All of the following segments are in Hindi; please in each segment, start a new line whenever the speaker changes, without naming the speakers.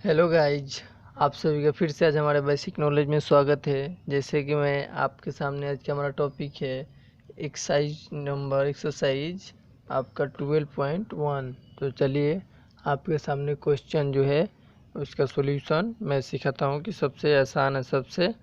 हेलो गाइज, आप सभी का फिर से आज हमारे बेसिक नॉलेज में स्वागत है। जैसे कि मैं आपके सामने आज का हमारा टॉपिक है एक्सरसाइज आपका 12.1। तो चलिए आपके सामने क्वेश्चन जो है उसका सॉल्यूशन मैं सिखाता हूँ कि सबसे आसान है, सबसे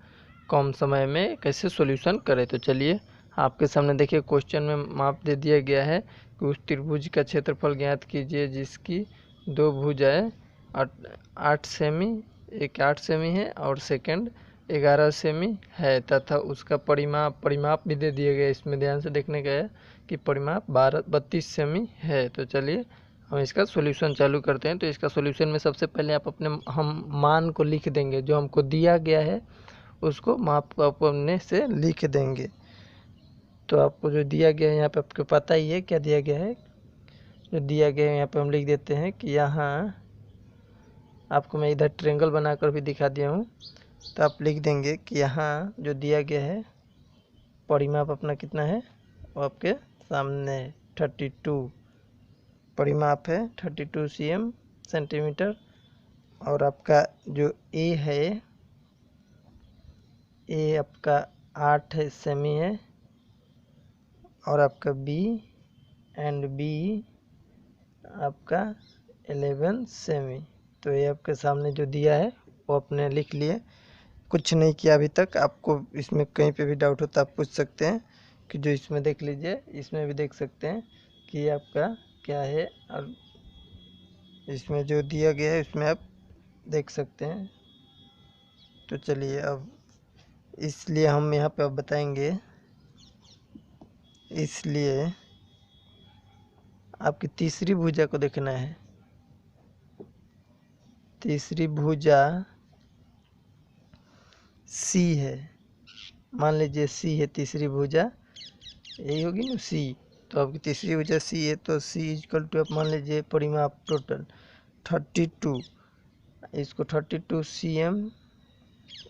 कम समय में कैसे सॉल्यूशन करें। तो चलिए आपके सामने देखिए, क्वेश्चन में माप दे दिया गया है कि उस त्रिभुज का क्षेत्रफल ज्ञात कीजिए जिसकी दो भुजाएं 8 सेमी, एक 8 सेमी है और सेकंड 11 सेमी है तथा उसका परिमाप भी दे दिया गया। इसमें ध्यान से देखने का है कि परिमाप 32 सेमी है। तो चलिए हम इसका सॉल्यूशन चालू करते हैं। तो इसका सॉल्यूशन में सबसे पहले आप हम मान को लिख देंगे, जो हमको दिया गया है उसको माप अपने से लिख देंगे। तो आपको जो दिया गया है यहाँ पे आपको पता ही है क्या दिया गया है। जो दिया गया है यहाँ पे हम लिख देते हैं कि यहाँ आपको मैं इधर ट्रायंगल बनाकर भी दिखा दिया हूँ। तो आप लिख देंगे कि यहाँ जो दिया गया है परिमाप अपना कितना है, वो आपके सामने 32 परिमाप है, 32 cm सेंटीमीटर। और आपका जो ए है, ए आपका 8 सेमी है और आपका बी आपका 11 सेमी। तो ये आपके सामने जो दिया है वो आपने लिख लिए, कुछ नहीं किया अभी तक। आपको इसमें कहीं पे भी डाउट हो तो आप पूछ सकते हैं कि जो इसमें देख लीजिए, इसमें भी देख सकते हैं कि ये आपका क्या है, और इसमें जो दिया गया है इसमें आप देख सकते हैं। तो चलिए अब इसलिए हम यहाँ पे अब बताएंगे, इसलिए आपकी तीसरी भुजा को देखना है। तीसरी भुजा सी है, मान लीजिए सी है तीसरी भुजा, यही होगी ना सी। तो आपकी तीसरी भुजा सी है, तो सी इक्वल टू आप मान लीजिए परिमाप टोटल 32, इसको 32 cm,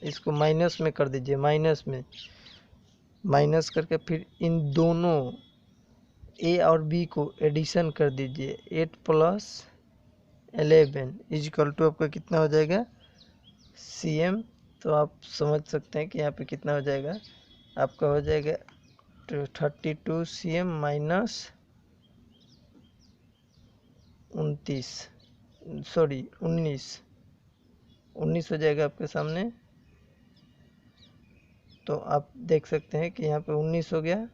इसको माइनस में कर दीजिए, माइनस करके फिर इन दोनों ए और बी को एडिशन कर दीजिए। 8 + 11 इक्वल टू आपका कितना हो जाएगा cm। तो आप समझ सकते हैं कि यहाँ पे कितना हो जाएगा, आपका हो जाएगा 32 cm माइनस 19 हो जाएगा आपके सामने। तो आप देख सकते हैं कि यहाँ पे 19 हो गया,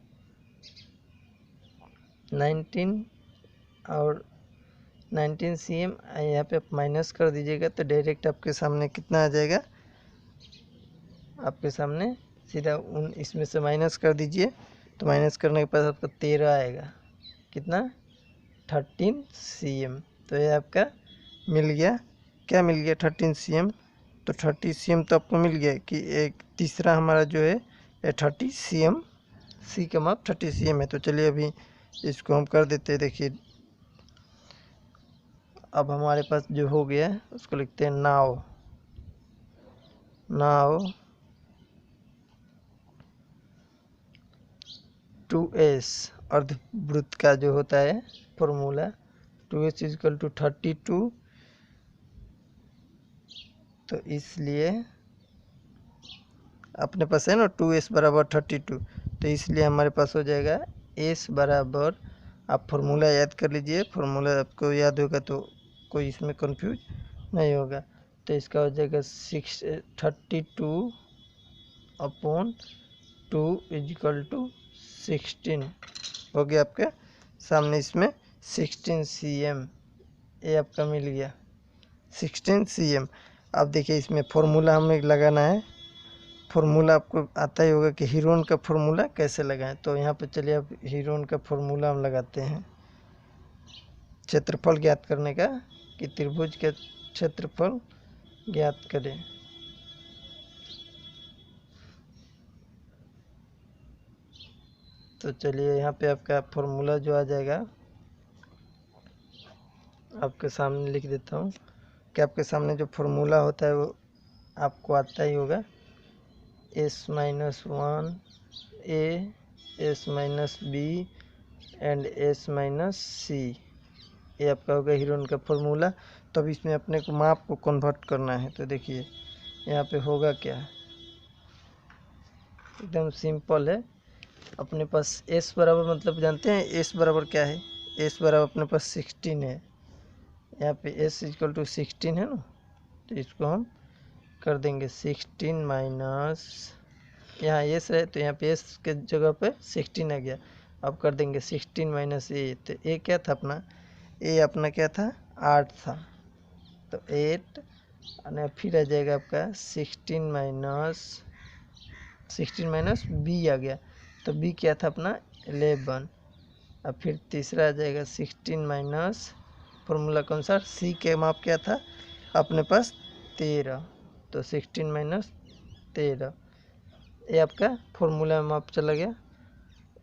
19 और 19 cm यहाँ पे आप माइनस कर दीजिएगा तो डायरेक्ट आपके सामने कितना आ जाएगा, आपके सामने सीधा इसमें से माइनस कर दीजिए। तो माइनस करने के बाद आपका 13 आएगा, कितना 13 cm। तो ये आपका मिल गया, क्या मिल गया 13 cm। तो 30 cm तो आपको मिल गया कि एक तीसरा हमारा जो है 30 cm, सी का माप 30 cm है। तो चलिए अभी इसको हम कर देते हैं। देखिए अब हमारे पास जो हो गया है उसको लिखते हैं नाव 2s अर्धवृत्त का जो होता है फॉर्मूला 2s इक्वल टू 32। तो इसलिए अपने पास है ना 2s बराबर 32, तो इसलिए हमारे पास हो जाएगा s बराबर, आप फॉर्मूला याद कर लीजिए, फॉर्मूला आपको याद होगा तो कोई इसमें कंफ्यूज नहीं होगा। तो इसका हो जाएगा 32/2 इक्वल टू 16 हो गया आपके सामने। इसमें 16 cm ये आपका मिल गया 16 cm। अब देखिए इसमें फॉर्मूला हमें लगाना है। फॉर्मूला आपको आता ही होगा कि हीरोन का फॉर्मूला कैसे लगाएं। तो यहाँ पे चलिए अब हीरोन का फॉर्मूला हम लगाते हैं क्षेत्रफल ज्ञात करने का, कि त्रिभुज का क्षेत्रफल ज्ञात करें। तो चलिए यहाँ पे आपका फॉर्मूला जो आ जाएगा आपके सामने लिख देता हूँ कि आपके सामने जो फॉर्मूला होता है वो आपको आता ही होगा, s-1 a s-b and s-c। ये आपका हो गया हीरोइन का फॉर्मूला। तो अब इसमें अपने को माप को कन्वर्ट करना है। तो देखिए यहाँ पे होगा क्या, एकदम सिंपल है। अपने पास एस बराबर, मतलब जानते हैं एस बराबर क्या है, एस बराबर अपने पास 16 है। यहाँ पे एस इक्वल टू 16 है ना, तो इसको हम कर देंगे 16 माइनस, यहाँ एस है तो यहाँ पे एस के जगह पे 16 आ गया। अब कर देंगे 16 माइनस ए, तो ए क्या था अपना, ए अपना क्या था 8 था, तो 8 और फिर आ जाएगा आपका 16 माइनस बी आ गया, तो बी क्या था अपना 11। अब फिर तीसरा आ जाएगा 16 माइनस फॉर्मूला कौन सा, सी के माप क्या था अपने पास 13, तो 16 माइनस 13, ये आपका फॉर्मूला में माप चला गया,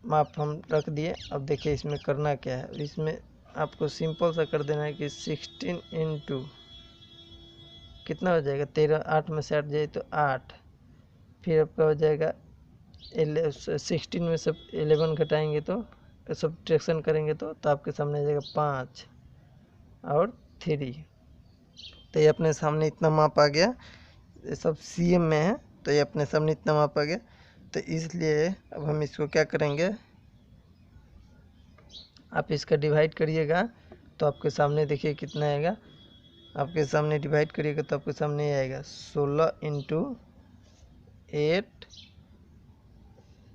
माप हम रख दिए। अब देखिए इसमें करना क्या है, इसमें आपको सिंपल सा कर देना है कि 16 इंटू कितना हो जाएगा 13, 8 में से 8 जाए तो 8, फिर आपका हो जाएगा 16 में से 11 घटाएंगे तो सब्ट्रैक्शन करेंगे तो आपके सामने आ जाएगा 5 और 3, तो ये अपने सामने इतना माप आ गया। ये सब सीएम में है तो ये अपने सामने इतना माप आ गया। तो इसलिए अब हम इसको क्या करेंगे, आप इसका डिवाइड करिएगा तो आपके सामने देखिए कितना आएगा, आपके सामने डिवाइड करिएगा तो आपके सामने आएगा 16 इंटू 8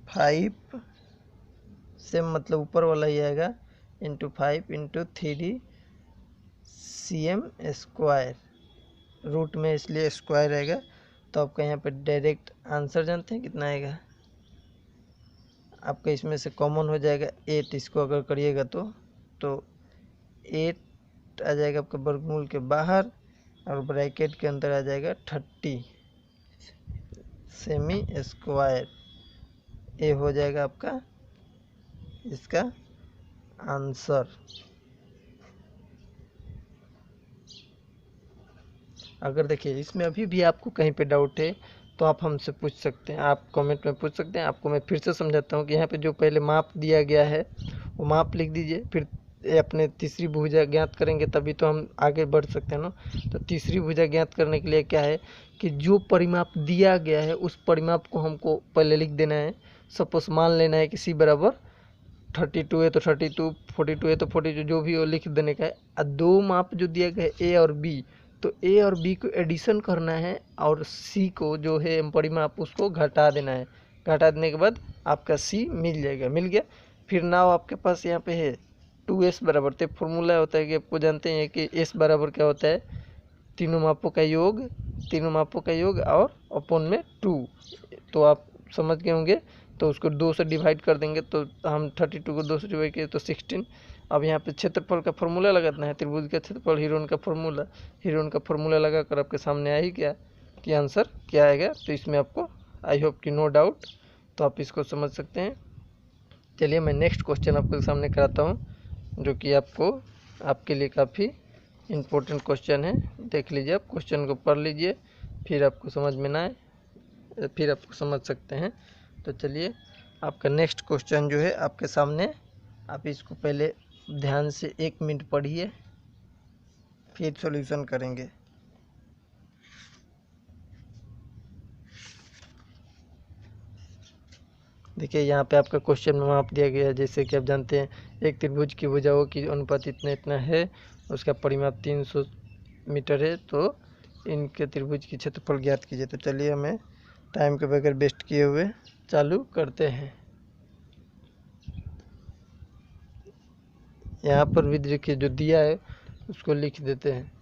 5 से, मतलब ऊपर वाला ही आएगा, into 5 into 3 cm square, root में इसलिए स्क्वायर आएगा। तो आपका यहाँ पे डायरेक्ट आंसर जानते हैं कितना आएगा, आपका इसमें से कॉमन हो जाएगा 8, इसको अगर करिएगा तो 8 आ जाएगा आपका वर्गमूल के बाहर और ब्रैकेट के अंदर आ जाएगा 30 सेमी स्क्वायर, ये हो जाएगा आपका इसका आंसर। अगर देखिए इसमें अभी भी आपको कहीं पे डाउट है तो आप हमसे पूछ सकते हैं, आप कमेंट में पूछ सकते हैं। आपको मैं फिर से समझाता हूँ कि यहाँ पे जो पहले माप दिया गया है वो माप लिख दीजिए, फिर अपने तीसरी भुजा ज्ञात करेंगे तभी तो हम आगे बढ़ सकते हैं ना। तो तीसरी भुजा ज्ञात करने के लिए क्या है कि जो परिमाप दिया गया है उस परिमाप को हमको पहले लिख देना है। सपोज मान लेना है कि सी बराबर 32 है तो 32, 42 है तो 42, जो भी हो लिख देने का है। और दो माप जो दिया गया है ए और बी, तो ए और बी को एडिशन करना है और सी को जो है परिमाप उसको घटा देना है। घटा देने के बाद आपका सी मिल जाएगा, मिल गया। फिर नाव आपके पास यहाँ पे है 2s बराबर, तो फॉर्मूला होता है कि आपको जानते हैं कि s बराबर क्या होता है, तीनों मापों का योग, तीनों मापों का योग और अपॉन में 2, तो आप समझ गए होंगे। तो उसको 2 से डिवाइड कर देंगे तो हम 32 को 2 से डिवाइड किए तो 16। अब यहाँ पे क्षेत्रफल का फॉर्मूला लगाना है, त्रिभुज का क्षेत्रफल, हीरोइन का फॉर्मूला लगा कर आपके सामने आ ही गया कि आंसर क्या आएगा। तो इसमें आपको आई होप कि नो डाउट, तो आप इसको समझ सकते हैं। चलिए मैं नेक्स्ट क्वेश्चन आपके सामने कराता हूँ, जो कि आपके लिए काफ़ी इम्पोर्टेंट क्वेश्चन है। देख लीजिए, आप क्वेश्चन को पढ़ लीजिए, फिर आपको समझ में ना आए फिर आप समझ सकते हैं। तो चलिए आपका नेक्स्ट क्वेश्चन जो है आपके सामने, आप इसको पहले ध्यान से 1 मिनट पढ़िए फिर सॉल्यूशन करेंगे। देखिए यहाँ पे आपका क्वेश्चन में माप दिया गया है, जैसे कि आप जानते हैं एक त्रिभुज की भुजाओं की अनुपात इतना इतना है, उसका परिमाप 300 मीटर है, तो इनके त्रिभुज की क्षेत्रफल ज्ञात कीजिए। तो चलिए हमें टाइम के बगैर वेस्ट किए हुए चालू करते हैं। यहाँ पर भी देखिए जो दिया है उसको लिख देते हैं।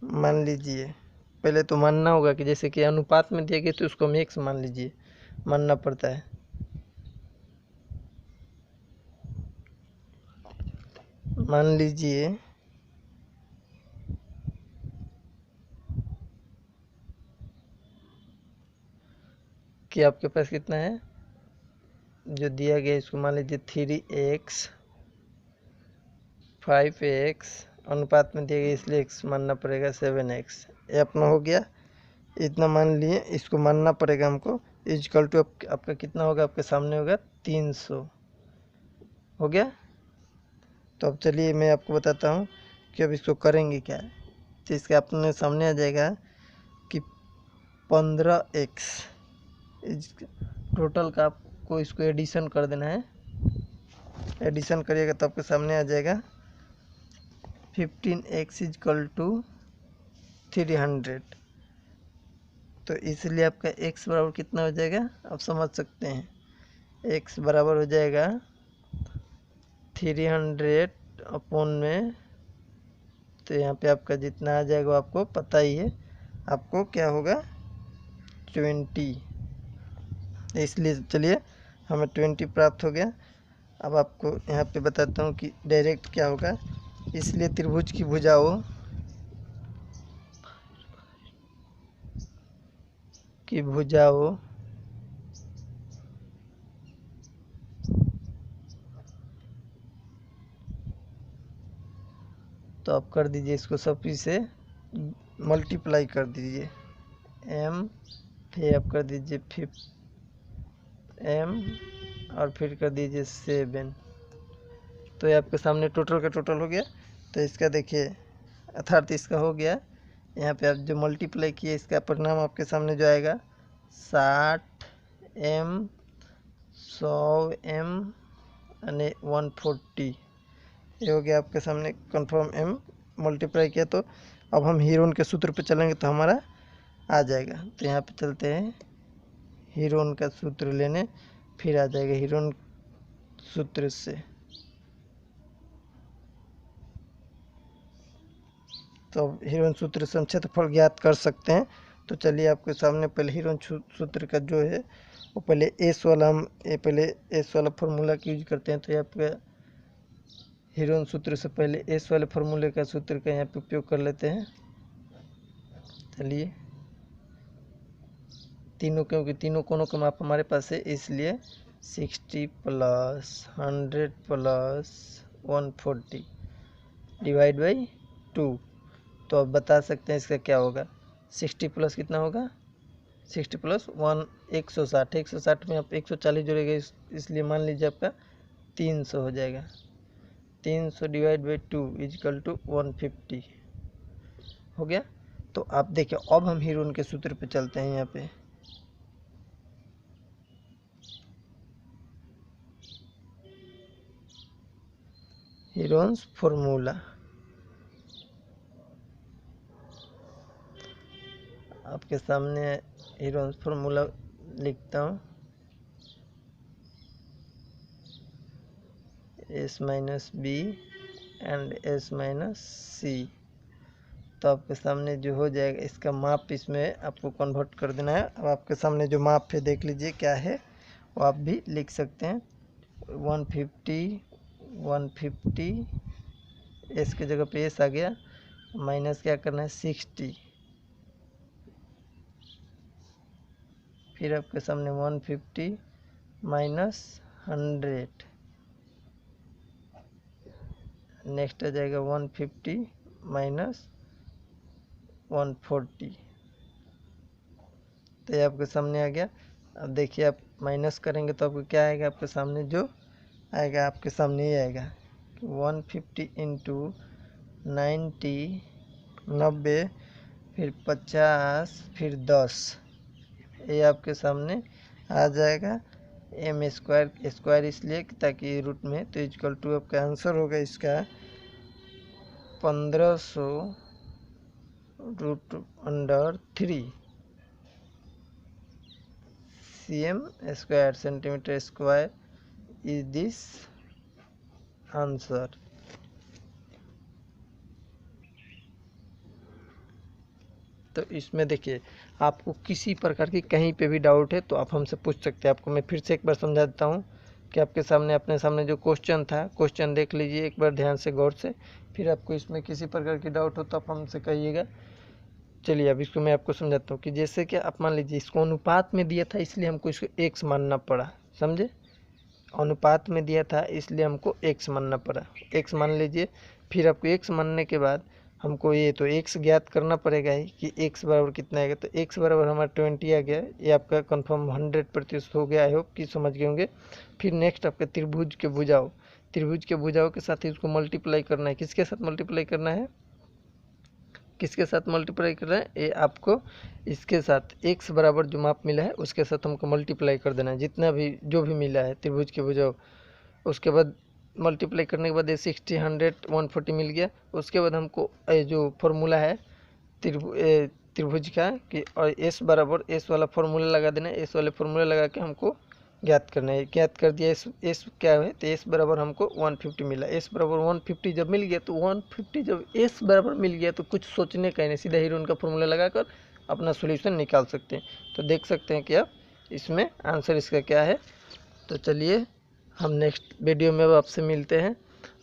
मान लीजिए, पहले तो मानना होगा कि जैसे कि अनुपात में दिया गया तो उसको हम x मान लीजिए, मानना पड़ता है। मान लीजिए कि आपके पास कितना है, जो दिया गया इसको मान लीजिए 3x 5x, अनुपात में दिया गया इसलिए x मानना पड़ेगा 7x, ये अपना हो गया। इतना मान लिए, इसको मानना पड़ेगा हमको। इक्वल टू आपका कितना होगा, आपके सामने होगा 300। हो गया। तो अब चलिए मैं आपको बताता हूँ कि अब इसको करेंगे क्या। तो इसके अपने सामने आ जाएगा कि 15x टोटल का आपको इसको एडिशन कर देना है। एडिशन करिएगा तो आपके सामने आ जाएगा 15x इक्वल टू 300। तो इसलिए आपका x बराबर कितना हो जाएगा, आप समझ सकते हैं। x बराबर हो जाएगा 300 अपॉन में, तो यहाँ पे आपका जितना आ जाएगा आपको पता ही है, आपको क्या होगा 20। इसलिए चलिए हमें 20 प्राप्त हो गया। अब आपको यहाँ पे बताता हूँ कि डायरेक्ट क्या होगा। इसलिए त्रिभुज की भुजाओं तो आप कर दीजिए इसको सभी से मल्टीप्लाई कर दीजिए। m फिर आप कर दीजिए 5m और फिर कर दीजिए 7। तो ये आपके सामने टोटल का टोटल हो गया। तो इसका देखिए अर्थात इसका हो गया। यहाँ पे आप जो मल्टीप्लाई किए इसका परिणाम आपके सामने जो आएगा 60m 100m यानी 140। ये हो गया आपके सामने कंफर्म m मल्टीप्लाई किया। तो अब हम हीरोन के सूत्र पे चलेंगे तो हमारा आ जाएगा। तो यहाँ पे चलते हैं हीरोन का सूत्र लेने, फिर आ जाएगा हीरोन सूत्र से। तो अब हीरोन सूत्र से हम क्षेत्रफल ज्ञात कर सकते हैं। तो चलिए आपके सामने पहले हीरोन सूत्र का जो है वो पहले एस वाला हम पहले एस वाला फॉर्मूला का यूज करते हैं। तो ये आपका हीरोन सूत्र से पहले एस वाले फॉर्मूले का सूत्र का यहाँ पे उपयोग कर लेते हैं। चलिए तीनों, क्योंकि तीनों कोनों का माप हमारे पास है, इसलिए 60 प्लस 100 प्लस 140 डिवाइड बाई 2। तो अब बता सकते हैं इसका क्या होगा। 60 प्लस कितना होगा, 60 प्लस 160। 160 में आप 140 जोड़ेंगे, इसलिए मान लीजिए आपका 300 हो जाएगा। 300 डिवाइड बाई 2 इजकल टू 150 हो गया। तो आप देखिए अब हम हीरोन के सूत्र पे चलते हैं। यहाँ पे हीरोन्स फॉर्मूला आपके सामने हीरोन्स फॉर्मूला लिखता हूँ। s minus B and s minus C. तो आपके सामने जो हो जाएगा इसका माप इसमें आपको कन्वर्ट कर देना है। अब आपके सामने जो माप है देख लीजिए क्या है, वो आप भी लिख सकते हैं। 150 एस के जगह पे एस आ गया, माइनस क्या करना है 60। फिर आपके सामने 150 माइनस 100, नेक्स्ट आ जाएगा 150 माइनस 140। तो ये आपके सामने आ गया। अब देखिए आप माइनस करेंगे तो आपको क्या आएगा, आपके सामने जो आएगा आपके सामने ही आएगा 150 इंटू 90 90 फिर 50 फिर 10, ये आपके सामने आ जाएगा m स्क्वायर इसलिए ताकि रूट में। तो इक्वल टू आपका आंसर होगा इसका 1500 root under 3 cm square centimetre square is this answer. तो इसमें देखिए आपको किसी प्रकार की कहीं पे भी डाउट है तो आप हमसे पूछ सकते हैं। आपको मैं फिर से एक बार समझा देता हूँ कि आपके सामने अपने सामने जो क्वेश्चन था, क्वेश्चन देख लीजिए एक बार ध्यान से गौर से, फिर आपको इसमें किसी प्रकार की डाउट हो तो आप हमसे कहिएगा। चलिए अब इसको मैं आपको समझाता हूँ कि जैसे कि आप मान लीजिए इसको अनुपात में दिया था इसलिए हमको इसको x मानना पड़ा, समझे। अनुपात में दिया था इसलिए हमको x मानना पड़ा, x मान लीजिए। फिर आपको x मानने के बाद हमको ये तो एक्स ज्ञात करना पड़ेगा ही कि एक्स बराबर कितना आएगा। तो एक्स बराबर हमारा 20 आ गया। ये आपका कंफर्म 100% हो गया। आई होप कि समझ गए होंगे। फिर नेक्स्ट आपके त्रिभुज के भुजाओं, त्रिभुज के भुजाओं के साथ ही उसको मल्टीप्लाई करना है। किसके साथ मल्टीप्लाई करना है, किसके साथ मल्टीप्लाई कर रहे हैं, ये आपको इसके साथ एक्स बराबर जो माप मिला है उसके साथ हमको मल्टीप्लाई कर देना है, जितना भी जो भी मिला है त्रिभुज के भुजाओं। उसके बाद मल्टीप्लाई करने के बाद ये 60, 100, 140 मिल गया। उसके बाद हमको जो फॉर्मूला है त्रिभुज का कि और एस बराबर एस वाला फॉर्मूला लगा देना है। एस वाले फॉर्मूला लगा के हमको ज्ञात करना है। ज्ञात कर दिया। एस क्या है, तो एस बराबर हमको 150 मिला। एस बराबर 150 जब मिल गया तो 150 जब एस बराबर मिल गया तो कुछ सोचने का ही नहीं, सीधा हीरोन का फॉर्मूला लगाकर अपना सॉल्यूशन निकाल सकते हैं। तो देख सकते हैं कि अब इसमें आंसर इसका क्या है। तो चलिए हम नेक्स्ट वीडियो में अब आपसे मिलते हैं।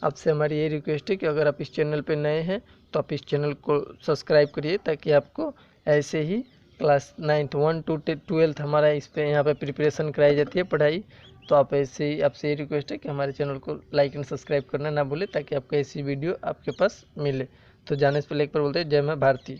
आपसे हमारी ये रिक्वेस्ट है कि अगर आप इस चैनल पे नए हैं तो आप इस चैनल को सब्सक्राइब करिए, ताकि आपको ऐसे ही क्लास 9th 1 to 12th हमारा इस पे यहाँ पे प्रिपरेशन कराई जाती है पढ़ाई। तो आप ऐसे ही, आपसे ये रिक्वेस्ट है कि हमारे चैनल को लाइक एंड सब्सक्राइब करना ना भूलें, ताकि आपको ऐसी वीडियो आपके पास मिले। तो जाने से पहले एक बार बोलते हैं जय मां भारती।